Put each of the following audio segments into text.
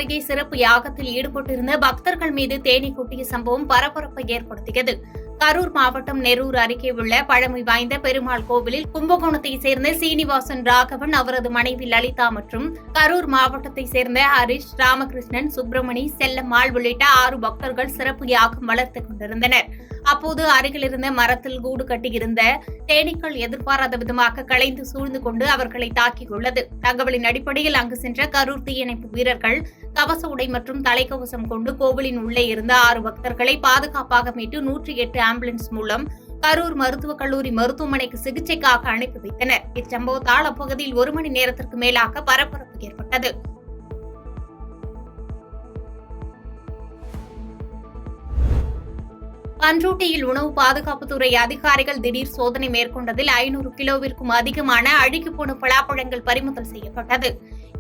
அருகே சிறப்பு யாகத்தில் ஈடுபட்டிருந்த பக்தர்கள் மீது தேனீ கொட்டிய சம்பவம் பரபரப்பை ஏற்படுத்தியது. கரூர் மாவட்டம் நெரூர் அருகே உள்ள பழமை வாய்ந்த பெருமாள் கோவிலில் கும்பகோணத்தைச் சேர்ந்த சீனிவாசன் ராகவன், அவரது மனைவி லலிதா மற்றும் கரூர் மாவட்டத்தைச் சேர்ந்த ஹரிஷ், ராமகிருஷ்ணன், சுப்பிரமணி, செல்லம்மாள் உள்ளிட்ட 6 பக்தர்கள் சிறப்பு யாகம் வளர்த்துக் கொண்டிருந்தனர். அப்போது அருகில் இருந்த மரத்தில் கூடு கட்டியிருந்த தேனீக்கள் எதிர்பாராத விதமாக கலைந்து சூழ்ந்து கொண்டு அவர்களை தாக்கியுள்ளது. தகவலின் அடிப்படையில் அங்கு சென்ற கரூர் தீயணைப்பு வீரர்கள் கவச உடை மற்றும் தலைக்கவசம் கொண்டு கோவிலின் உள்ளே இருந்த 6 பக்தர்களை பாதுகாப்பாக மீட்டு 108 ஆம்புலன்ஸ் மூலம் கரூர் மருத்துவக் கல்லூரி மருத்துவமனைக்கு சிகிச்சைக்காக அனுப்பி வைத்தனர். இச்சம்பவத்தால் அப்பகுதியில் 1 மணி நேரத்திற்கு மேலாக பரபரப்பு ஏற்பட்டது. பண்ருட்டியில் உணவு பாதுகாப்புத்துறை அதிகாரிகள் திடீர் சோதனை மேற்கொண்டதில் 500 கிலோவிற்கும் அதிகமான அழுகிப்போன பலாப்பழங்கள் பறிமுதல் செய்யப்பட்டது.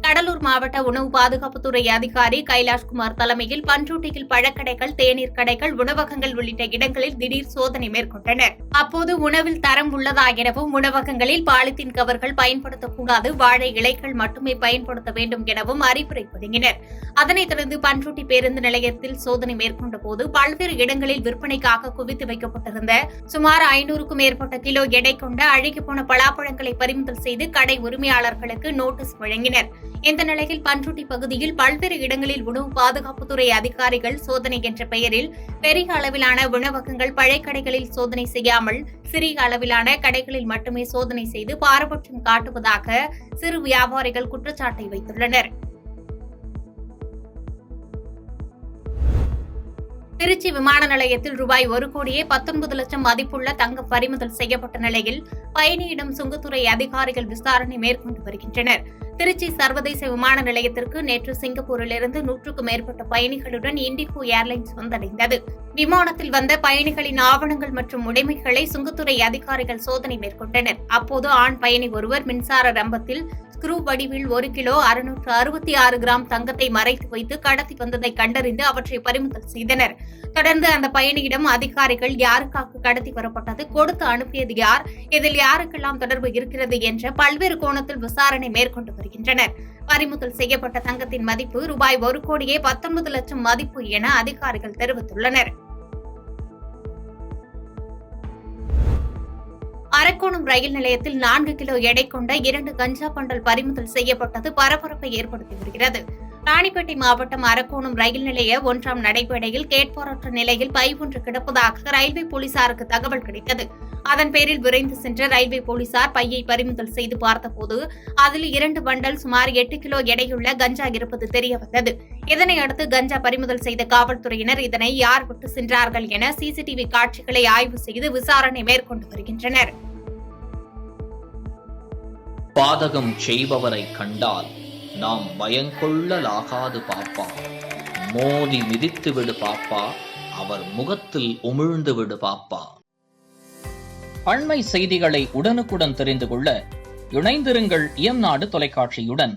கடலூர் மாவட்ட உணவு பாதுகாப்புத்துறை அதிகாரி கைலாஷ்குமார் தலைமையில் பண்ருட்டியில் பழக்கடைகள், தேநீர் கடைகள், உணவகங்கள் உள்ளிட்ட இடங்களில் திடீர் சோதனை மேற்கொண்டனர். அப்போது உணவில் தரம் உள்ளதா எனவும், உணவகங்களில் பாலித்தீன் கவர்கள் பயன்படுத்தக்கூடாது, வாழை இலைகள் மட்டுமே பயன்படுத்த வேண்டும் எனவும் அறிவுரை வழங்கினர். அதனைத் தொடர்ந்து பண்ருட்டி பேருந்து நிலையத்தில் சோதனை மேற்கொண்ட போது பல்வேறு இடங்களில் விற்பனைக்காக குவித்து வைக்கப்பட்டிருந்த சுமார் 500க்கும் மேற்பட்ட கிலோ எடை கொண்ட அழுகிப்போன பலாப்பழங்களை பறிமுதல் செய்து கடை உரிமையாளர்களுக்கு நோட்டீஸ் வழங்கினர். இந்த நிலையில் பண்ருட்டி பகுதியில் பல்வேறு இடங்களில் உணவு பாதுகாப்புத்துறை அதிகாரிகள் சோதனை என்ற பெயரில் பெரிய அளவிலான உணவகங்கள், பழக்கடைகளில் சோதனை செய்யாமல் சிறிய அளவிலான கடைகளில் மட்டுமே சோதனை செய்து பாரபட்சம் காட்டுவதாக சிறு வியாபாரிகள் குற்றச்சாட்டை வைத்துள்ளனர். திருச்சி விமான நிலையத்தில் ரூபாய் 1,19 லட்சம் மதிப்புள்ள தங்கம் பறிமுதல் செய்யப்பட்ட நிலையில் பயணியிடம் சுங்கத்துறை அதிகாரிகள் விசாரணை மேற்கொண்டு வருகின்றனர். திருச்சி சர்வதேச விமான நிலையத்திற்கு நேற்று சிங்கப்பூரிலிருந்து 100க்கும் மேற்பட்ட பயணிகளுடன் இண்டிகோ ஏர்லைன்ஸ் வந்தடைந்தது. விமானத்தில் வந்த பயணிகளின் ஆவணங்கள் மற்றும் உடைமைகளை சுங்கத்துறை அதிகாரிகள் சோதனை மேற்கொண்டனர். அப்போது ஆண் பயணி ஒருவர் மின்சார ரம்பத்தில் ஸ்க்ரூ வடிவில் 1 கிலோ 666 கிராம் தங்கத்தை மறைத்து வைத்து கடத்தி வந்ததை கண்டறிந்து அவற்றை பறிமுதல் செய்தனர். தொடர்ந்து அந்த பயணியிடம் அதிகாரிகள் யாருக்காக கடத்தி வரப்பட்டது, கொடுத்து அனுப்பியது யார், இதில் யாருக்கெல்லாம் தொடர்பு இருக்கிறது என்ற பல்வேறு கோணத்தில் விசாரணை மேற்கொண்டு வருகின்றனர். பறிமுதல் செய்யப்பட்ட தங்கத்தின் மதிப்பு ரூபாய் 1,19 லட்சம் மதிப்பு என அதிகாரிகள் தெரிவித்துள்ளனர். அரக்கோணம் ரயில் நிலையத்தில் 4 கிலோ எடை கொண்ட 2 கஞ்சா பண்டல் பறிமுதல் செய்யப்பட்டது பரபரப்பை ஏற்படுத்தி வருகிறது. ராணிப்பேட்டை மாவட்டம் அரக்கோணம் ரயில் நிலைய 1ஆம் நடைபேடையில் கேட்பாரற்ற நிலையில் பை ஒன்று கிடப்பதாக ரயில்வே போலீசாருக்கு தகவல் கிடைத்தது. அதன் பேரில் விரைந்து சென்ற ரயில்வே போலீசார் பையை பறிமுதல் செய்து பார்த்தபோது அதில் 2 பண்டல் சுமார் 8 கிலோ எடையுள்ள கஞ்சா இருப்பது தெரியவந்தது. இதனையடுத்து கஞ்சா பறிமுதல் செய்த காவல்துறையினர் இதனை யார் விட்டு சென்றார்கள் என சிசிடிவி காட்சிகளை ஆய்வு செய்து விசாரணை மேற்கொண்டு வருகின்றனர். பாதகம் செய்பவரை கண்டால் நாம் பயங்கொள்ளலாகாது பாப்பா, மோதி மிதித்து விடு பாப்பா, அவர் முகத்தில் உமிழ்ந்து விடு பாப்பா. அண்மை செய்திகளை உடனுக்குடன் தெரிந்து கொள்ள இணைந்திருங்கள் இயம்நாடு தொலைக்காட்சியுடன்.